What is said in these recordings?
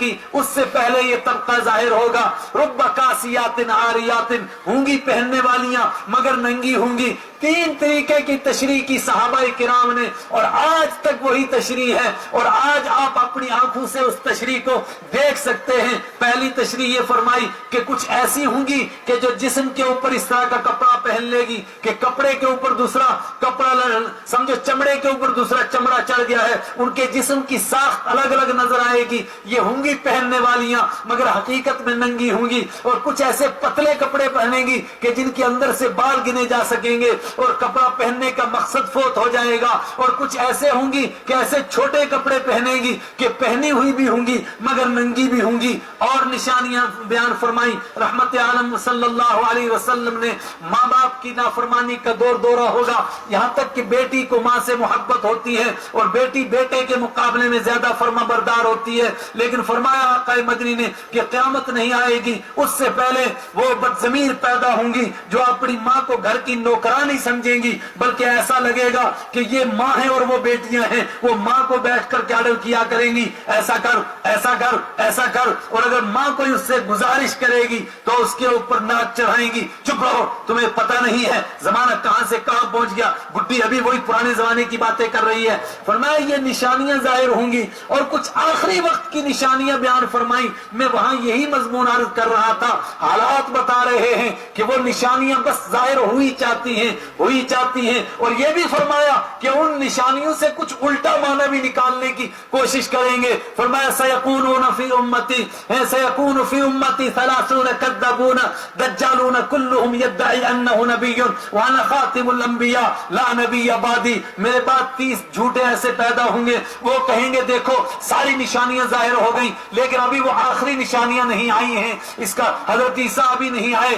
گی اس سے پہلے یہ طبقہ ظاہر ہوگا. رب کاسیات عاریات, ہوں گی پہننے والیاں مگر ننگی ہوں گی. 3 طریقے کی تشریح کی صحابہ کرام نے, اور آج تک وہی تشریح ہے, اور آج آپ اپنی آنکھوں سے اس تشریح کو دیکھ سکتے ہیں. پہلی تشریح یہ فرمائی کہ کچھ ایسی ہوں گی کہ جو جسم کے اوپر اس طرح کا کپڑا پہن لے گی کہ کپڑے کے اوپر دوسرا کپڑا, سمجھو چمڑے کے اوپر دوسرا چمڑا چڑھ گیا ہے, ان کے جسم کی ساخت الگ الگ نظر آئے گی. یہ ہوں گی پہننے والیاں مگر حقیقت میں ننگی ہوں گی. اور کچھ ایسے پتلے کپڑے پہنیں گی کہ جن کے اندر سے بال گنے جا سکیں گے اور کپڑا پہننے کا مقصد فوت ہو جائے گا. اور کچھ ایسے ہوں گی کہ ایسے چھوٹے کپڑے پہنے گی کہ پہنی ہوئی بھی ہوں گی مگر ننگی بھی ہوں گی. اور نشانیاں بیان فرمائی رحمت عالم صلی اللہ علیہ وسلم نے. ماں باپ کی نافرمانی کا دورہ ہوگا, یہاں تک کہ بیٹی کو ماں سے محبت ہوتی ہے اور بیٹی بیٹے کے مقابلے میں زیادہ فرما بردار ہوتی ہے. لیکن فرمایا آقا مدنی نے کہ قیامت نہیں آئے گی اس سے پہلے وہ بدضمیر پیدا ہوں گی جو اپنی ماں کو گھر کی نوکرانی سمجھیں گی, بلکہ ایسا لگے گا کہ یہ ماں ہے اور وہ بیٹیاں ہیں. وہ ماں کو بیٹھ کر کیا کیا کریں گی, ایسا کر ایسا کر ایسا کر. اور اگر ماں کوئی اس سے گزارش کرے گی تو اس کے اوپر ناک چڑھائیں گی, چپ رہو تمہیں پتہ نہیں ہے زمانہ کہاں سے کہاں پہنچ گیا, بڈھی ابھی وہی پرانے زمانے کی باتیں کر رہی ہے. فرمایا یہ نشانیاں ظاہر ہوں گی. اور کچھ آخری وقت کی نشانیاں بیان فرمائی. میں وہاں یہی مضمون عرض کر رہا تھا, حالات بتا رہے ہیں کہ وہ نشانیاں بس ظاہر ہوئی چاہتی ہیں. اور یہ بھی فرمایا کہ ان نشانیوں سے کچھ الٹا معنی بھی نکالنے کی کوشش کریں گے. فرمایا سیکونون فی امتی 30 کذابون دجالون کلهم یدعی انہ نبی وانا خاتم الانبیاء لا نبی بعدی. میرے بعد 30 جھوٹے ایسے پیدا ہوں گے, وہ کہیں گے دیکھو ساری نشانیاں ظاہر ہو گئیں لیکن ابھی وہ آخری نشانیاں نہیں آئی ہیں. اس کا حضرت عیسیٰ ابھی نہیں آئے,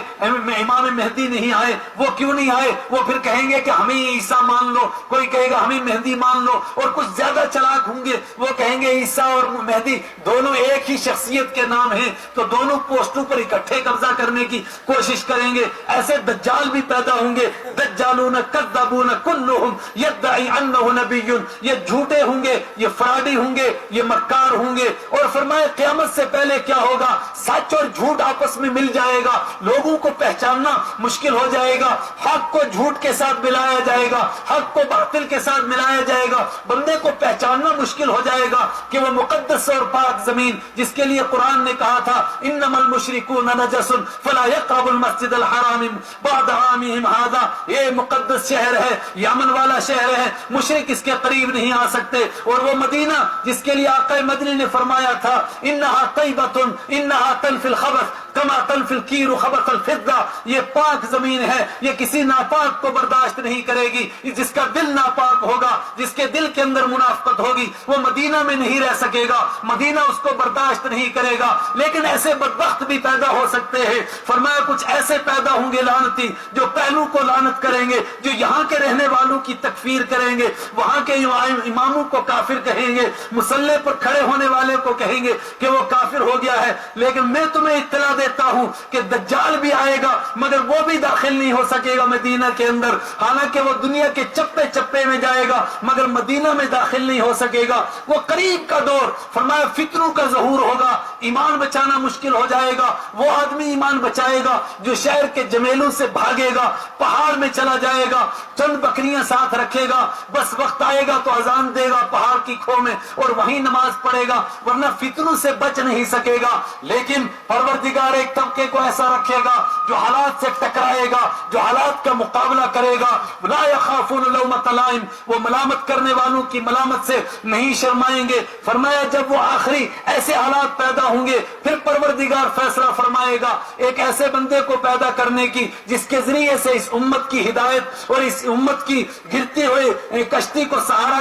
امام مہدی نہیں آئے. وہ کیوں نہیں آئے؟ وہ پھر کہیں گے کہ ہمیں عیسیٰ مان لو, کوئی کہے گا ہمیں مہدی مان لو. اور کچھ زیادہ چلاک ہوں گے, وہ کہیں گے عیسیٰ اور مہدی دونوں ایک ہی شخصیت کے نام ہیں تو دونوں پوسٹوں پر اکٹھے قبضہ کرنے کی کوشش کریں گے. ایسے دجال بھی پیدا ہوں گے, دجالون کذابون کلهم یدعی انہ نبی. یہ جھوٹے ہوں گے, یہ فراڈی ہوں گے, یہ مکار ہوں گے. اور فرمایا قیامت سے پہلے کیا ہوگا, سچ اور جھوٹ آپس میں مل جائے گا, لوگوں کو پہچاننا مشکل ہو جائے گا. حق کو جھوٹ کے ساتھ ملایا جائے گا, حق کو باطل کے ساتھ ملایا جائے گا. بندے کو پہچاننا مشکل ہو جائے گا کہ وہ مقدس اور پاک زمین جس کے لیے قرآن نے کہا تھا انما المشرکون نجس فلا يقربوا المسجد الحرام بعد عامهم هذا, یہ مقدس شہر ہے, یمن والا شہر ہے, مشرک اس کے قریب نہیں آ سکتے. اور وہ مدینہ جس کے لیے آقا مدنی نے فرمایا تھا انہا طیبۃ انہا تنفی الخبث کما تنفی الکیر خبث الفضہ, یہ پاک زمین ہے, یہ کسی ناپاک کو برداشت نہیں کرے گی. جس کا دل ناپاک ہوگا, جس کے دل کے اندر منافقت ہوگی, وہ مدینہ میں نہیں رہ سکے گا, مدینہ اس کو برداشت نہیں کرے گا. لیکن ایسے بدبخت بھی پیدا ہو سکتے ہیں. فرمایا کچھ ایسے پیدا ہوں گے لعنتی جو پہلو کو لعنت کریں گے, جو یہاں کے رہنے والوں کی تکفیر کریں گے, وہاں کے اماموں کو کافر کہیں گے, مصلی پر کھڑے ہونے والے کو کہیں گے کہ وہ کافر ہو گیا ہے. لیکن میں تمہیں اطلاع دیتا ہوں کہ دجال بھی آئے گا مگر وہ بھی داخل نہیں ہو سکے گا مدینہ کے اندر, حالانکہ وہ دنیا کے چپے چپے میں جائے گا مگر مدینہ میں داخل نہیں ہو سکے گا. وہ قریب کا دور, فرمایا فتنوں کا ظہور ہوگا, ایمان بچانا مشکل ہو جائے گا. وہ آدمی ایمان بچائے گا جو شہر کے جمیلوں سے بھاگے گا, پہاڑ میں چلا جائے گا, چند بکریاں ساتھ رکھے گا, بس وقت آئے گا تو اذان دے گا پہاڑ کی کھو میں اور وہیں نماز پڑھے گا, ورنہ فتنوں سے بچ نہیں سکے گا. لیکن پروردگار ایک طبقے کو ایسا رکھے گا جو حالات سے ٹکرائے گا, جو حالات کا مقابلہ کرے گا. لا یخافون لومۃ لائم, وہ ملامت کرنے والوں کی ملامت سے نہیں شرمائیں گے. فرمایا جب وہ آخری ایسے حالات پیدا ہوں گے پھر پروردگار فیصلہ فرمائے گا ایک ایسے بندے کو پیدا کرنے کی جس کے ذریعے سے اس امت کی ہدایت اور اس امت کی گرتی ہوئی کشتی کو سہارا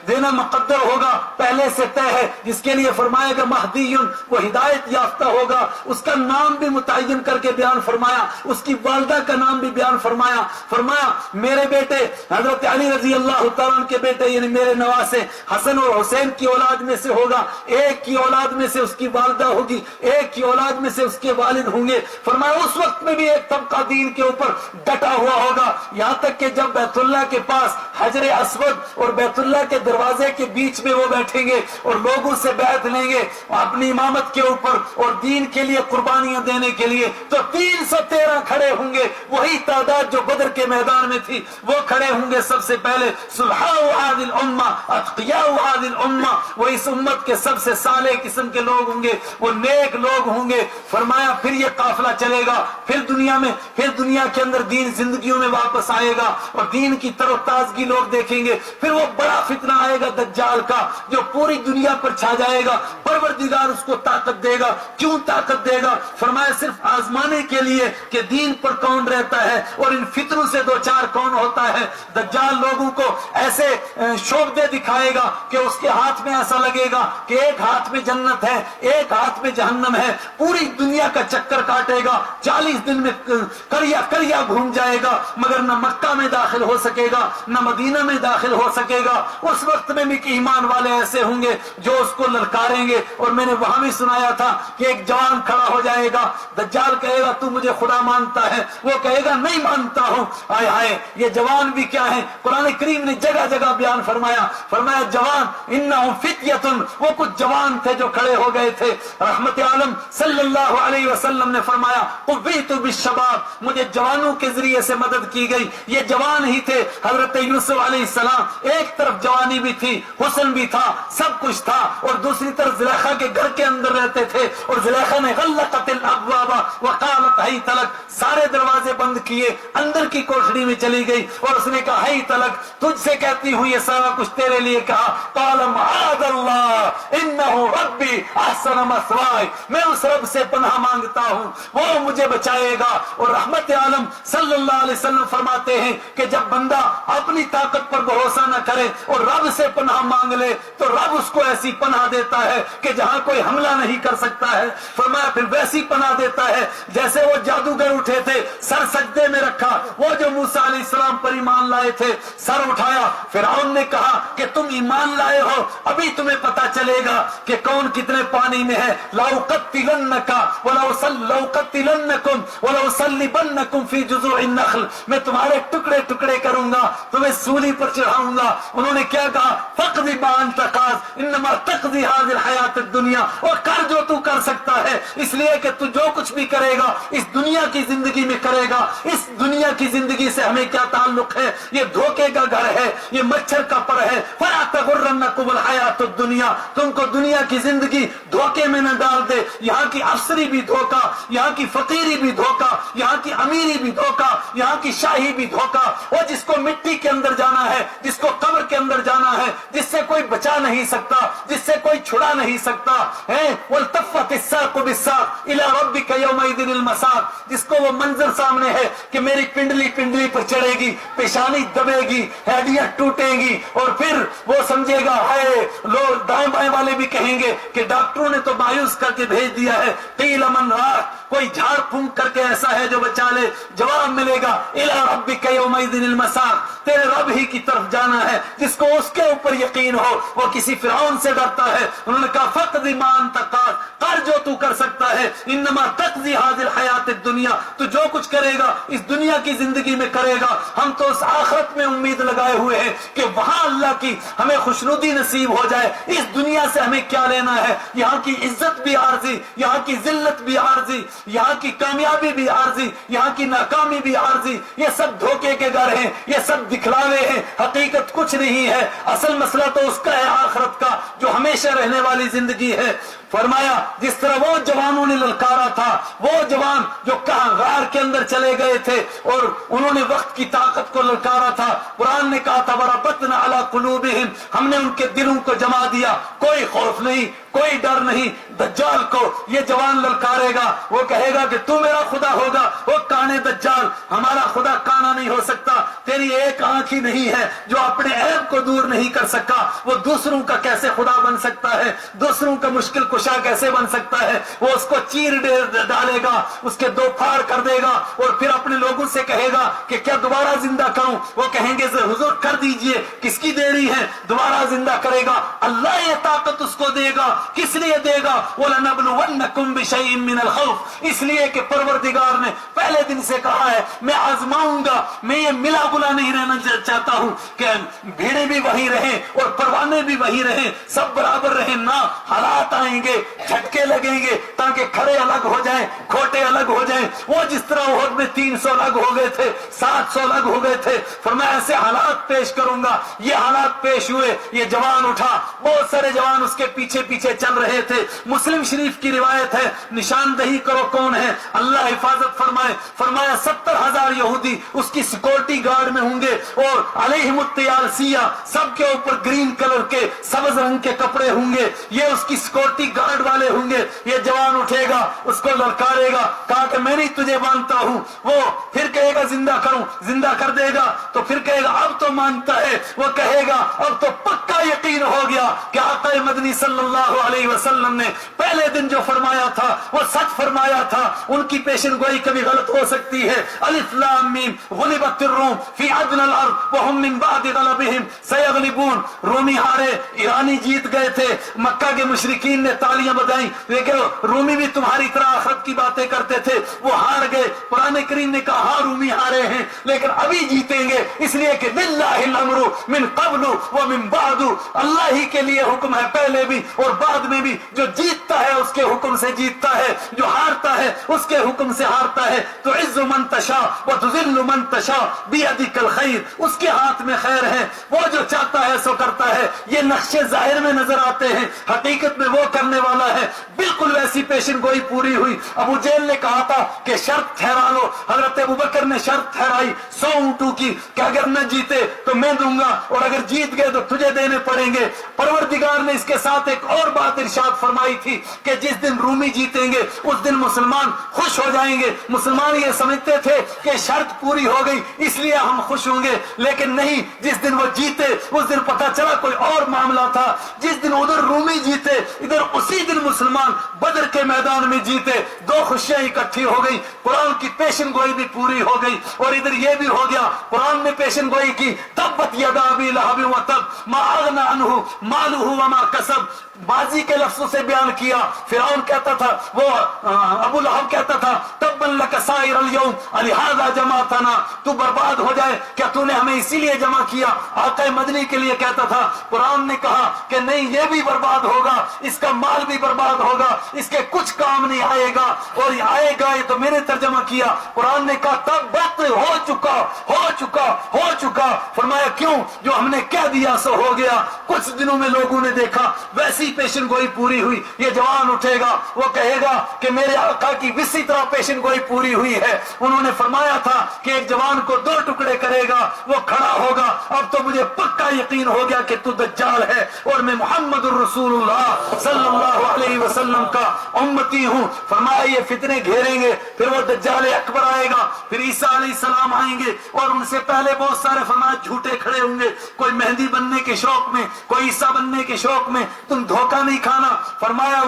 دینا مقدر ہوگا, پہلے سے طے ہے. جس کے لیے فرمائے گا مہدی, وہ ہدایت یافتہ ہوگا, اس کا نام بھی متعین کر کے بیان فرمایا, اس کی والدہ کا نام بھی بیان فرمایا. فرمایا میرے بیٹے حضرت علی رضی اللہ تعالیٰ عنہ کے بیٹے یعنی میرے نواسے حسن اور حسین کی اولاد میں سے ہوگا, ایک کی اولاد میں سے اس کی والدہ ہوگی, ایک کی اولاد میں سے اس کے والد ہوں گے. فرمایا اس وقت میں بھی ایک طبقہ دین کے اوپر ڈٹا ہوا ہوگا, یہاں تک کہ جب بیت اللہ کے پاس حجر اسود اور بیت اللہ کے دروازے کے بیچ میں وہ بیٹھیں گے اور لوگوں سے بیعت لیں گے اپنی امامت کے اوپر اور دین کے لیے قربانیاں دینے کے لیے, تو 313 کھڑے ہوں گے, وہی تعداد جو بدر کے میدان میں تھی وہ کھڑے ہوں گے. سب سے پہلے صلحاء هذه الامه اتقیاء هذه الامه, وہ اس امت کے سب سے صالح قسم کے لوگ ہوں گے, وہ نیک لوگ ہوں گے. فرمایا پھر یہ قافلہ چلے گا, پھر دنیا کے اندر دین زندگیوں میں واپس آئے گا اور دین کی تر و تازگی لوگ دیکھیں گے. پھر وہ بڑا فتنہ آئے گا دجال کا جو پوری دنیا پر چھا جائے گا. پروردگار اس کو طاقت دے گا. کیوں طاقت دے گا؟ فرمایا صرف آزمانے کے لیے کہ دین پر کون رہتا ہے اور ان فتنوں سے دو چار کون ہوتا ہے. دجال لوگوں کو ایسے شعبے دکھائے گا کہ اس کے ہاتھ میں ایسا لگے گا کہ ایک ہاتھ میں جنت ہے, ایک ہاتھ میں جہنم ہے. پوری دنیا کا چکر کاٹے گا, 40 دن میں کریا گھوم جائے گا, مگر نہ مکہ میں داخل ہو سکے گا نہ مدینہ میں داخل ہو سکے گا. اس وقت میں بھی ایمان والے ایسے ہوں گے جو اس کو للکاریں گے. اور میں نے وہاں بھی سنایا تھا کہ ایک جوان کھڑا ہو جائے گا, دجال کہے گا تو مجھے خدا مانتا ہے, وہ کہے گا نہیں مانتا ہوں. آئے ہائے یہ جوان بھی کیا ہے, قرآن کریم نے جگہ جگہ بیان فرمایا جوان انہم فتیتن, وہ کچھ جوان تھے جو کھڑے ہو گئے تھے. رحمت عالم صلی اللہ علیہ وسلم نے فرمایا قویت بالشباب, مجھے جوانوں کے ذریعے سے مدد کی گئی. یہ جوان ہی تھے. حضرت یوسف علیہ السلام ایک طرف جوانی بھی تھی, حسن بھی تھا, سب کچھ تھا, اور دوسری طرف زلیخا کے گھر کے اندر رہتے تھے. اور زلیخا نے غلقت الابواب وقالت حیت لک, سارے دروازے بند کیے, اندر کی کوٹھڑی میں چلی گئی اور اس نے کہا حیت لک, تجھ سے کہتی ہوں یہ سارا کچھ تیرے لیے کہا. قال معاذ اللہ انہ ربی احسن مثواي, میں اس رب سے پناہ مانگتا ہوں وہ مجھے بچائے گا. اور رحمت عالم صلی اللہ علیہ وسلم فرماتے ہیں کہ جب بندہ اپنی طاقت پر بھروسہ نہ کرے اور رب سے پناہ مانگ لے تو رب اس کو ایسی پناہ دیتا ہے کہ جہاں کوئی حملہ نہیں کر سکتا ہے. فرمایا پھر ویسی پناہ دیتا ہے جیسے وہ جادوگر اٹھے تھے, سر سجدے میں رکھا, وہ جو موسیٰ علیہ السلام پر ایمان لائے تھے, سر اٹھایا. فرعون نے کہا کہ تم ایمان لائے ہو, ابھی تمہیں پتا چلے گا کہ کون کتنے پانی میں ہے. لَأُقَتِّلَنَّكُمْ وَلَأُصَلِّبَنَّكُمْ فِي جُذُوعِ النَّخْلِ, میں تمہارے ٹکڑے ٹکڑے کروں گا, تمہیں سولی پر چڑھاؤں گا. انہوں نے کیا کہا فَقْضِ مَا أَنْتَ قَاضٍ إِنَّمَا تَقْضِي هَذِهِ الْحَيَاةَ الدُّنْيَا, اور کر جو تو کر سکتا ہے, اس لیے کہ تو جو کچھ بھی کرے گا اس دنیا کی زندگی میں کرے گا. اس دنیا کی زندگی سے ہمیں کیا تعلق ہے؟ یہ دھوکے کا گھر ہے, یہ مچھر کا پر ہے. فَلَا تَغُرَّنَّكُمُ الْحَيَاةُ الدُّنْيَا, تم کو دنیا کی زندگی دھوکے میں نہ ڈال دے. یہاں کی افسری بھی دھوکا, یہاں کی فقیری بھی دھوکا, یہاں کی امیری بھی دھوکا, یہاں کی شاہی بھی دھوکا. اور جس کو مٹی کے اندر جانا ہے, جس کو قبر کے اندر جانا ہے, جس سے کوئی بچا نہیں سکتا, جس سے کوئی چھڑا نہیں سکتا ہے. وَالْتَفَّتِ السَّاقُ بِالسَّاقِ إِلَىٰ رَبِّكَ يَوْمَئِذٍ الْمَسَاقُ, جس کو وہ منظر سامنے ہے کہ میری پنڈلی پر چڑھے گی, پیشانی دبے گی, ہڈیاں ٹوٹیں گی, اور پھر وہ سمجھے گا ہے. لوگ دائیں بائیں والے بھی کہیں گے کہ ڈاکٹروں نے تو مایوس کر کے بھیج دیا ہے. قیل من راق, کوئی جھاڑ پھونک کر کے ایسا ہے جو بچا لے. جواب ملے گا الی ربک یومئذ المساق, تیرے رب ہی کی طرف جانا ہے. جس کو اس کے اوپر یقین ہو وہ کسی فرعون سے ڈرتا ہے. انہوں نے کہا فقض ما انت قاض, کر جو تو کر سکتا ہے. انما تقضی هذه الحیات الدنیا, تو جو کچھ کرے گا اس دنیا کی زندگی میں کرے گا. ہم تو اس آخرت میں امید لگائے ہوئے ہیں کہ وہاں اللہ کی ہمیں خوشنودی نصیب ہو جائے. اس دنیا سے ہمیں کیا لینا ہے؟ یہاں کی عزت بھی عارضی, یہاں کی ذلت بھی عارضی, یہاں کی کامیابی بھی عارضی, یہاں کی ناکامی بھی عارضی. یہ سب دھوکے کے گھر ہیں, یہ سب دکھلاوے ہیں, حقیقت کچھ نہیں ہے. اصل مسئلہ تو اس کا ہے آخرت کا جو ہمیشہ رہنے والی زندگی ہے. فرمایا جس طرح وہ جوانوں نے للکارا تھا, وہ جوان جو کہاں غار کے اندر چلے گئے تھے اور انہوں نے وقت کی طاقت کو للکارا تھا. قرآن نے کہا تھا وَرَبَطْنَا عَلَىٰ قُلُوبِهِمْ, ہم نے ان کے دلوں کو جما دیا, کوئی خوف نہیں, کوئی ڈر نہیں. دجال کو یہ جوان للکارے گا, وہ کہے گا کہ تو میرا خدا ہوگا. وہ کانے دجال, ہمارا خدا کانا نہیں ہو سکتا. تیری ایک آنکھ ہی نہیں ہے جو اپنے عیب کو دور نہیں کر سکا, وہ دوسروں کا کیسے خدا بن سکتا ہے؟ دوسروں کا مشکل کشا کیسے بن سکتا ہے؟ وہ اس کو چیر ڈالے گا، اس کے دو پھاڑ کر دے گا، اور پھر اپنے لوگوں سے کہے گا کہ کیا دوبارہ زندہ کروں؟ وہ کہیں گے حضور کر دیجئے، کس کی دیری ہے؟ دوبارہ زندہ کرے گا۔ اللہ یہ طاقت اس کو دے گا، کس لیے دے گا؟ وَلَنَبْلُوَنَّكُمْ بِشَيْءٍ مِّنَ الْخَوْفِ، اس لیے کہ پروردگار نے پہلے دن سے کہا ہے میں آزماؤں گا، میں یہ ملا گلا نہیں رہنا چاہتا ہوں کہ بھیڑیں بھی وہی رہیں اور پروانے بھی وہی رہیں، سب برابر رہیں، نہ حالات آئیں گے، جھٹکے لگیں گے تاکہ کھڑے الگ ہو جائیں، کھوٹے الگ ہو جائیں۔ وہ جس طرح احد میں 300 الگ ہو گئے تھے، 700 الگ ہو گئے تھے، فرمایا ایسے حالات پیش کروں گا۔ یہ حالات پیش ہوئے، یہ جوان اٹھا، بہت سارے جوان اس کے پیچھے پیچھے چل رہے تھے۔ مسلم شریف کی روایت ہے، نشاندہی کرو کون ہے، اللہ حفاظت فرمائے، فرمایا 70,000 یہودی اس کی سیکورٹی گارڈ میں ہوں گے، اور علیہم الطیال سیاہ، سب کے اوپر گرین کلر کے سبز رنگ کے کپڑے ہوں گے، یہ اس کی سیکورٹی گارڈ والے ہوں گے۔ یہ جوان اٹھے گا، اس کو للکارے گا، کہا کہ میں نہیں تجھے مانتا ہوں۔ وہ پھر کہے گا زندہ کروں، زندہ کر دے گا، تو پھر کہے گا اب تو مانتا ہے، وہ کہے گا اب تو پکا یقین ہو گیا کہ آقا مدنی صلی اللہ علیہ وسلم نے پہلے دن جو فرمایا تھا وہ سچ فرمایا تھا۔ ان کی پیشن گوئی کبھی غلط ہو سکتی ہے۔ الف لام میم غلبت الروم فی ادنى الارض وهم من بعد غلبهم سيغلبون، رومی ہارے، ایرانی جیت گئے تھے، مکہ کے مشرکین نے تالیاں بجائیں، لیکن رومی بھی تمہاری طرح آخرت کی باتیں کرتے تھے، وہ ہار گئے۔ قرآن کریم نے کہا ہاں رومی ہارے ہیں لیکن ابھی جیتیں گے، اس لیے کہ للہ الامر من قبل ومن بعد، اللہ ہی کے لیے حکم ہے پہلے بھی اور بعد میں بھی، جو جیتتا ہے اس کے حکم سے جیتتا ہے، جو ہارتا ہے اس کے حکم سے ہارتا ہے۔ تو عز من تشاء وتذل من تشاء بیدک الخیر، اس کے ہاتھ میں خیر ہے، وہ جو چاہتا ہے سو کرتا ہے۔ یہ نقشے ظاہر میں نظر آتے ہیں، حقیقت میں وہ کرنے والا ہے۔ بالکل ویسی پیشن گوئی پوری ہوئی۔ ابو جہل نے کہا تھا کہ شرط ٹھہرا لو، حضرت ابوبکر نے شرط ٹھہرائی 100 اونٹوں کی کہ اگر نہ جیتے تو میں دوں گا، اور اگر جیت گئے تو تجھے دینے پڑیں گے۔ پروردگار نے اس کے ساتھ ایک اور بات ارشاد فرمائی تھی کہ جس دن رومی جیتیں گے اس دن مسلمان خوش ہو جائیں گے۔ مسلمان یہ سمجھتے تھے کہ شرط پوری ہو گئی اس لیے ہم خوش ہوں گے، لیکن نہیں، جس دن وہ جیتے اس دن پتا چلا کوئی اور معاملہ تھا۔ جس دن ادھر رومی جیتے ادھر اسی دن مسلمان بدر کے میدان میں جیتے، دو خوشیاں اکٹھی ہو گئی، قرآن کی پیشن گوئی بھی پوری ہو گئی، اور ادھر یہ بھی ہو گیا۔ قرآن نے پیشن گوئی کی تبت یدا ابی لہب وتب ما اغنى عنہ مالہ وما کسب، ماضی کے لفظوں سے بیان کیا۔ فرعون کہتا تھا، وہ ابو لہب کہتا تھا تبا لک سائر اليوم لہذا جمعتنا، تو برباد ہو جائے، کیا تو نے ہمیں اسی لیے جمع کیا؟ آقا مدنی کے لیے کہتا تھا۔ قرآن نے کہا کہ نہیں، یہ بھی برباد ہوگا، اس کا مال بھی برباد ہوگا، اس کے کچھ کام نہیں آئے گا، اور آئے گا یہ تو میں نے ترجمہ کیا۔ قرآن نے کہا تب وقت ہو چکا ہو چکا ہو چکا، فرمایا کیوں؟ جو ہم نے کہہ دیا سو ہو گیا۔ کچھ دنوں میں لوگوں نے دیکھا ویسی پیشن گوئی پوری ہوئی۔ یہ جوان اٹھے گا، وہ کہے گا کہ میرے آقا کی اسی طرح پیشن گوئی پوری ہوئی ہے۔ انہوں نے فرمایا تھا کہ ایک جوان کو 2 ٹکڑے کرے گا، وہ کھڑا ہوگا، اب تو مجھے پکا یقین ہو گیا کہ تو دجال ہے اور میں محمد الرسول اللہ صلی اللہ علیہ وسلم کا امتی ہوں۔ فرمایا یہ فتنے گھیریں گے، پھر وہ دجال اکبر آئے گا، پھر عیسیٰ علیہ السلام آئیں گے، اور ان سے پہلے بہت سارے فرمایا جھوٹے کھڑے ہوں گے، کوئی مہدی بننے کے شوق میں، کوئی عیسیٰ بننے کے شوق میں۔ تم دھوکہ نہیں کھانا۔ فرمایا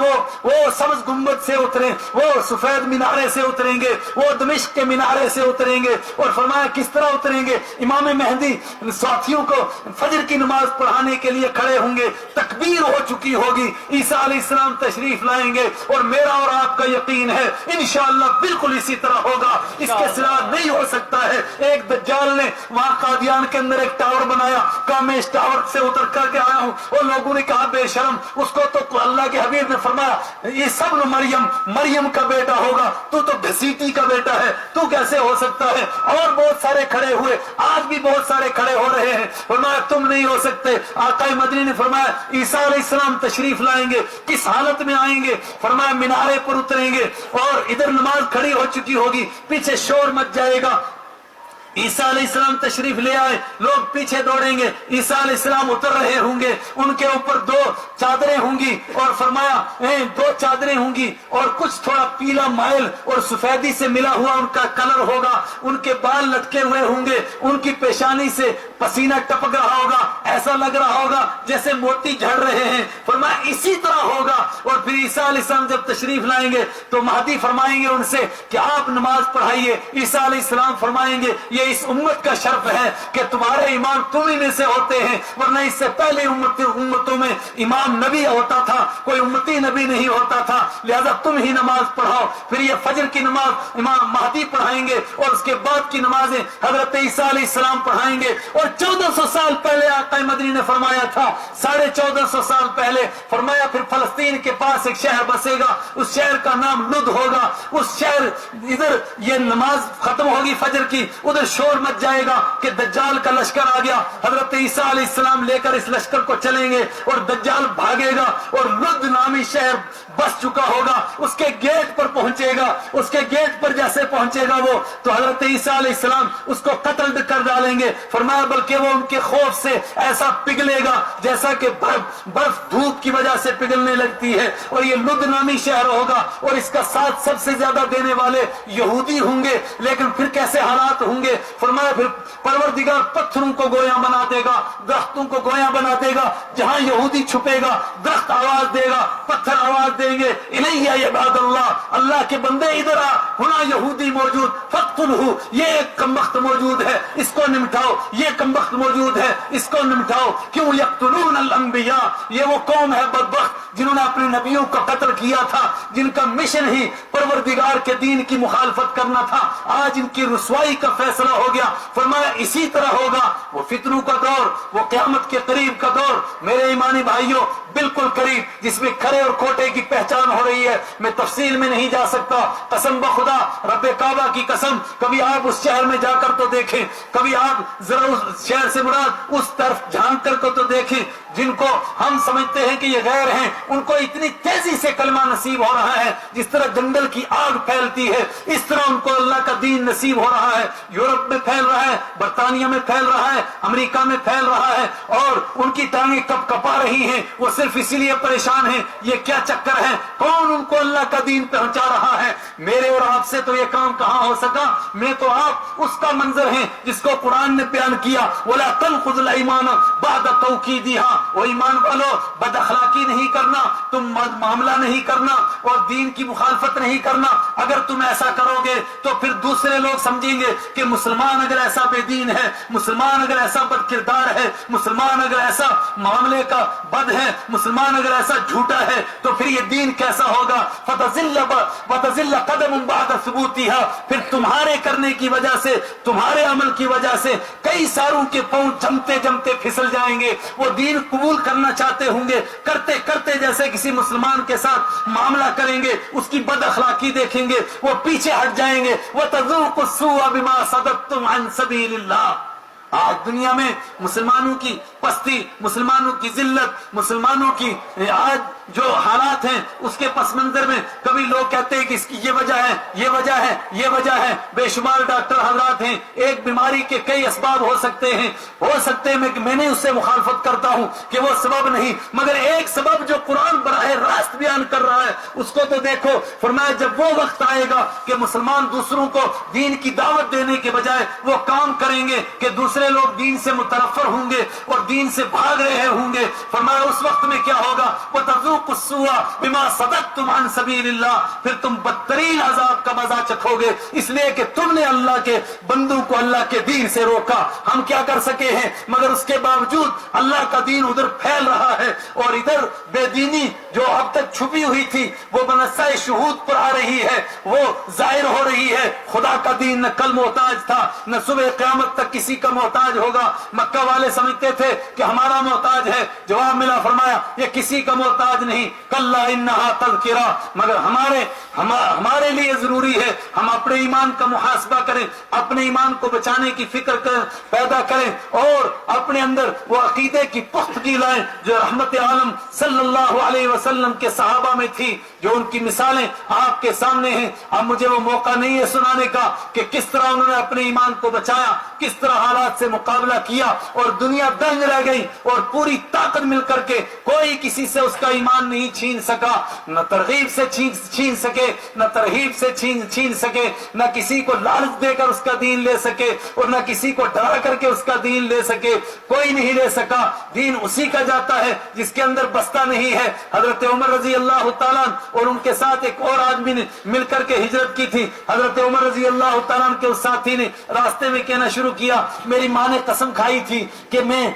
وہ سبز گنبد سے اتریں، وہ سفید مینارے سے اتریں گے، وہ دمشق کے مینارے سے اتریں گے، اور فرمایا کس طرح اتریں گے؟ امام مہدی ساتھیوں کو فجر کی نماز پڑھانے کے لیے کھڑے ہوں گے، تکبیر ہو چکی ہوگی، عیسیٰ علیہ السلام تشریف لائیں گے، اور میرا اور آپ کا یقین ہے انشاءاللہ بالکل اسی طرح ہوگا، اس کے سوا نہیں ہو سکتا ہے۔ ایک دجال نے وہاں قادیان کے اندر ایک ٹاور بنایا، کہا میں اس ٹاور سے اتر کر کے آیا ہوں، اور لوگوں نے کہا بے شرم، اس کو تو اللہ کے حبیب نے فرمایا یہ سب مریم کا بیٹا ہوگا، تو گھسیٹی کا بیٹا ہے، تو کیسے ہو سکتا ہے؟ اور بہت سارے کھڑے ہوئے، آج بھی بہت سارے کھڑے ہو رہے ہیں۔ فرمایا تم نہیں ہو سکتے۔ آقا مدنی نے فرمایا عیسیٰ علیہ السلام تشریف لائیں گے، کس حالت میں آئیں گے؟ فرمایا مینارے پر اتریں گے، اور ادھر نماز کھڑی ہو چکی ہوگی، پیچھے شور مچ جائے گا، عیسیٰ علیہ السلام تشریف لے آئے, لوگ پیچھے دوڑیں گے, عیسیٰ علیہ السلام اتر رہے ہوں گے, ان کے اوپر 2 چادریں ہوں گی, اور فرمایا 2 چادریں ہوں گی اور کچھ تھوڑا پیلا مائل اور سفیدی سے ملا ہوا ان کا کلر ہوگا, ان کے بال لٹکے ہوئے ہوں گے, ان کی پیشانی سے پسینہ ٹپک رہا ہوگا, ایسا لگ رہا ہوگا جیسے موتی جھڑ رہے ہیں. فرمایا اسی طرح ہوگا. اور پھر عیسیٰ علیہ السلام جب تشریف لائیں گے تو مہدی فرمائیں گے ان سے کہ آپ نماز پڑھائیے. عیسیٰ علیہ السلام فرمائیں گے یہ اس امت کا شرف ہے کہ تمہارے امام تم ہی میں سے ہوتے ہیں, ورنہ اس سے پہلے امتوں میں امام نبی ہوتا تھا, کوئی امتی نبی نہیں ہوتا تھا, لہذا تم ہی نماز پڑھاؤ. پھر یہ فجر کی نماز امام مہدی پڑھائیں گے اور اس کے بعد کی نمازیں حضرت عیسیٰ علیہ السلام پڑھائیں گے. اور 1400 سال پہلے آقا مدنی نے فرمایا تھا, 1450 سال پہلے فرمایا پھر فلسطین کے پاس ایک شہر بسے گا, اس شہر کا نام لد ہوگا. اس شہر ادھر یہ نماز ختم ہوگی فجر کی, ادھر شور مچ جائے گا کہ دجال کا لشکر آ گیا. حضرت عیسیٰ علیہ السلام لے کر اس لشکر کو چلیں گے اور دجال بھاگے گا اور لد نامی شہر بس چکا ہوگا, اس کے گیٹ پر پہنچے گا. اس کے گیٹ پر جیسے پہنچے گا وہ تو حضرت عیسیٰ علیہ السلام اس کو قتل کر ڈالیں گے. فرمایا بلکہ وہ ان کے خوف سے ایسا پگھلے گا جیسا کہ برف دھوپ کی وجہ سے پگھلنے لگتی ہے. اور یہ لد نامی شہر ہوگا اور اس کا ساتھ سب سے زیادہ دینے والے یہودی ہوں گے. لیکن پھر کیسے حالات ہوں گے؟ فرمایا پھر پروردگار پتھروں کو گویا بنا دے گا, درختوں کو گویا بنا دے گا. جہاں یہودی چھپے گا درخت آواز دے گا, پتھر آواز دیں گے, الیہ عباد اللہ, اللہ کے بندے ادھر آ, ہونا یہودی موجود, فقتلہ, یہ ایک کمبخت موجود ہے اس کو نمٹاؤ, یہ کمبخت موجود ہے اس کو نمٹاؤ. کیوں یقتلون الانبیاء, یہ وہ قوم ہے بدبخت جنہوں نے اپنے نبیوں کا قتل کیا تھا, جن کا مشن ہی پروردگار کے دین کی مخالفت کرنا تھا. آج ان کی رسوائی کا فیصلہ ہو گیا. فرمایا اسی طرح ہوگا وہ فتنوں کا دور, وہ قیامت کے قریب کا دور میرے ایمانی بھائیوں, بالکل قریب, جس میں کھرے اور کھوٹے کی پہچان ہو رہی ہے. میں تفصیل میں نہیں جا سکتا, قسم بخدا رب کعبہ کی قسم, کبھی آپ اس شہر میں جا کر تو دیکھیں, کبھی آپ ذرا اس شہر سے مراد اس طرف جھانک کر تو دیکھیں. جن کو ہم سمجھتے ہیں کہ یہ غیر ہیں, ان کو اتنی تیزی سے کلمہ نصیب ہو رہا ہے جس طرح جنگل کی آگ پھیلتی ہے, اس طرح ان کو اللہ کا دین نصیب ہو رہا ہے. یورپ میں پھیل رہا ہے, برطانیہ میں پھیل رہا ہے, امریکہ میں پھیل رہا ہے, اور ان کی ٹانگیں کپ کپا رہی ہیں. وہ صرف اسی لیے پریشان ہیں یہ کیا چکر ہے, کون ان کو اللہ کا دین پہنچا رہا ہے. میرے اور آپ سے تو یہ کام کہاں ہو سکا. میں تو آپ اس کا منظر ہیں جس کو قرآن نے بیان کیا, وَلَا تَنْقُضُوا الْأَيْمَانَ بَعْدَ تَوْكِيدِهَا, وہ ایمان والو بد اخلاقی نہیں کرنا, تم معاملہ نہیں کرنا اور دین کی مخالفت نہیں کرنا. اگر تم ایسا کرو گے تو پھر دوسرے لوگ سمجھیں گے کہ مسلمان اگر ایسا بے دین ہے, مسلمان اگر ایسا بد کردار ہے, مسلمان اگر ایسا معاملے کا بد ہے, مسلمان اگر ایسا جھوٹا ہے تو پھر یہ دین کیسا ہوگا. فَتَزِلَّ قَدَمٌ بَعْدَ ثُبُوتِهَا, پھر تمہارے کرنے کی وجہ سے, تمہارے عمل کی وجہ سے کئی ساروں کے پاؤں جمتے جمتے پھسل جائیں گے. وہ دین قبول کرنا چاہتے ہوں گے, کرتے کرتے جیسے کسی مسلمان کے ساتھ معاملہ کریں گے, اس کی بد اخلاقی دیکھیں گے, وہ پیچھے ہٹ جائیں گے. وَتَذُوقُوا السُّوءَ بِمَا صَدَدتُّمْ عَنْ سَبِيلِ اللَّهِ. آج دنیا میں مسلمانوں کی پستی, مسلمانوں کی ذلت, مسلمانوں کی آج جو حالات ہیں اس کے پس منظر میں کبھی لوگ کہتے ہیں کہ اس کی یہ وجہ ہے, یہ وجہ ہے, یہ وجہ ہے. بے شمار ڈاکٹر حضرات ہیں, ایک بیماری کے کئی اسباب ہو سکتے ہیں, ہو سکتے ہیں کہ میں نے اس سے مخالفت کرتا ہوں کہ وہ سبب نہیں, مگر ایک سبب جو قرآن براہ راست بیان کر رہا ہے اس کو تو دیکھو. فرمایا جب وہ وقت آئے گا کہ مسلمان دوسروں کو دین کی دعوت دینے کے بجائے وہ کام کریں گے کہ دوسرے لوگ دین سے متنفر ہوں گے اور دین سے بھاگ رہے ہوں گے. فرمایا اس وقت میں کیا ہوگا, وَتَذُوقُوا السُّوءَ بِمَا صَدَدتُّمْ عَنْ سَبِيلِ اللَّهِ, پھر تم بدترین عذاب کا مزہ چکھو گے اس لیے کہ تم نے اللہ کے بندوں کو اللہ کے دین سے روکا. ہم کیا کر سکے ہیں, مگر اس کے باوجود اللہ کا دین ادھر پھیل رہا ہے اور ادھر بے دینی جو اب تک چھپی ہوئی تھی وہ بنسائے شہود پر آ رہی ہے, وہ ظاہر ہو رہی ہے. خدا کا دین نہ کل محتاج تھا, نہ صبح قیامت تک کسی کا محتاج ہوگا. مکہ والے سمجھتے تھے کہ ہمارا محتاج ہے, جواب ملا فرمایا یہ کسی کا محتاج نہیں، کلا انہا تذکرہ، مگر ہمارے لیے ضروری ہے ہم اپنے ایمان کا محاسبہ کریں، اپنے ایمان کو بچانے کی فکر پیدا کریں اور اپنے اندر وہ عقیدے کی پختگی لائیں جو رحمت عالم صلی اللہ علیہ وسلم کے صحابہ میں تھی، جو ان کی مثالیں آپ کے سامنے ہیں۔ اب مجھے وہ موقع نہیں ہے سنانے کا کہ کس طرح انہوں نے اپنے ایمان کو بچایا، کس طرح حالات سے مقابلہ کیا اور دنیا دنگ رہ گئی اور پوری طاقت مل کر کے کوئی کسی سے اس کا ایمان نہیں چھین سکا، نہ ترغیب سے چھین سکے، نہ ترہیب سے چھین سکے، نہ کسی کو لالچ دے کر اس کا دین لے سکے اور نہ کسی کو ڈرا کر کے اس کا دین لے سکے، کوئی نہیں لے سکا۔ دین اسی کا جاتا ہے جس کے اندر بستہ نہیں ہے۔ حضرت عمر رضی اللہ تعالیٰ اور ان کے ساتھ ایک اور آدمی نے مل کر کے ہجرت کی تھی۔ حضرت عمر رضی اللہ تعالیٰ کے اس ساتھی نے راستے میں کہنا شروع کیا، میری ماں نے قسم کھائی تھی کہ میں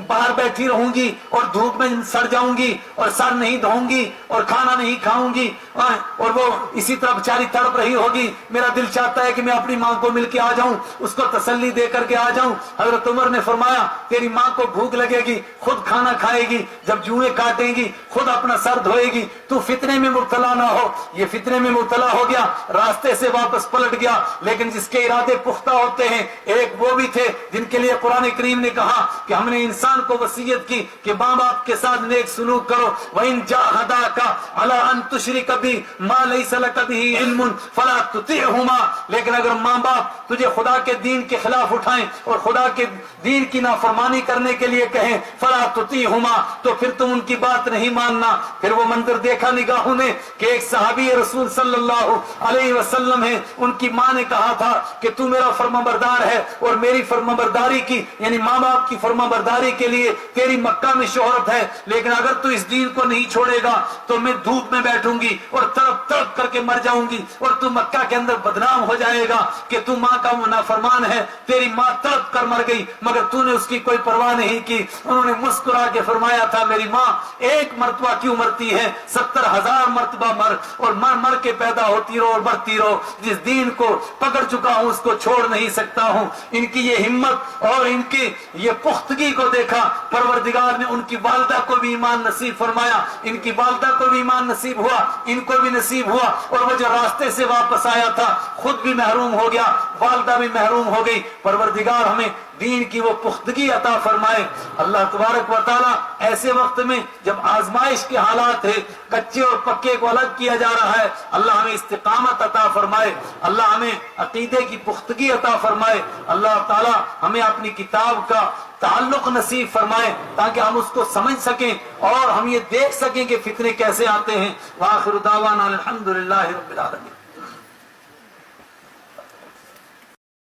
باہر بیٹھی رہوں گی اور دھوپ میں سڑ جاؤں گی اور سر نہیں دھوؤں گی اور کھانا نہیں کھاؤں گی اور وہ اسی طرح بیچاری تڑپ رہی ہوگی، میرا دل چاہتا ہے کہ میں اپنی ماں کو مل کے آ جاؤں، اس کو تسلی دے کر کے آ جاؤں۔ حضرت عمر نے فرمایا تیری ماں کو بھوک لگے گی، خود کھانا کھائے گی، جب جوئیں کاٹے گی خود اپنا سر دھوئے گی، تو فتنے میں مبتلا نہ ہو۔ یہ فتنے میں مبتلا ہو گیا، راستے سے واپس پلٹ گیا، لیکن جس کے ارادے پختہ ہوتے ہیں، ایک وہ بھی تھے جن کے لیے قرآن کریم نے کہا کہ ہم نے انسان کو وصیت کی کہ ماں باپ کے ساتھ نیک سلوک کرو، وَإِن جَاهَدَاكَ عَلَىٰ أَن تُشْرِكَ بِي مَا لَيْسَ لَكَ بِهِ عِلْمٌ فَلَا تُطِعْهُمَا، لیکن اگر ماں باپ تجھے خدا کے دین کے خلاف اٹھائیں اور خدا کے دین کی نافرمانی کرنے کے لیے کہیں فَلَا تُطِعْهُمَا، تو پھر تم ان کی بات نہیں ماننا۔ پھر وہ منظر دیکھا نگاہوں نے کہ ایک صحابی رسول صلی اللہ علیہ وسلم ہے، ان کی ماں نے کہا تھا کہ تو میرا فرمانبردار ہے اور میری فرمانبرداری کی یعنی ماں باپ کی فرمانبرداری کے لیے تیری مکہ میں شہرت ہے، لیکن اگر تو اس دین کو نہیں چھوڑے گا تو میں دھوپ میں بیٹھوں گی اور تڑپ تڑپ کر کے مر جاؤں گی اور تو مکہ کے اندر بدنام ہو جائے گا کہ تو ماں کا نافرمان ہے، تیری ماں تڑپ کر مر گئی مگر تو نے اس کی کوئی پرواہ نہیں کی۔ انہوں نے مسکرا کے فرمایا تھا میری ماں ایک مرتبہ کیوں مرتی ہے، 70,000 مرتبہ مر اور مر کے پیدا ہوتی رہو اور مرتی رہو، جس دین کو پکڑ چکا ہوں اس کو چھوڑ نہیں سکتا ہوں۔ ان کی یہ ہمت اور ان کی یہ پختگی کو دیکھا، پروردگار نے ان کی والدہ کو بھی ایمان نصیب فرمایا، ان کی والدہ کو بھی ایمان نصیب ہوا، ان کو بھی نصیب ہوا، اور وہ جو راستے سے واپس آیا تھا خود بھی محروم ہو گیا، والدہ بھی محروم ہو گئی۔ پروردگار ہمیں دین کی وہ پختگی عطا فرمائے۔ اللہ تبارک و تعالیٰ ایسے وقت میں جب آزمائش کے حالات ہے، کچے اور پکے کو الگ کیا جا رہا ہے، اللہ ہمیں استقامت عطا فرمائے، اللہ ہمیں عقیدے کی پختگی عطا فرمائے، اللہ تعالیٰ ہمیں اپنی کتاب کا تعلق نصیب فرمائے تاکہ ہم اس کو سمجھ سکیں اور ہم یہ دیکھ سکیں کہ فتنے کیسے آتے ہیں۔ وآخر دعوانا الحمدللہ رب العالمین۔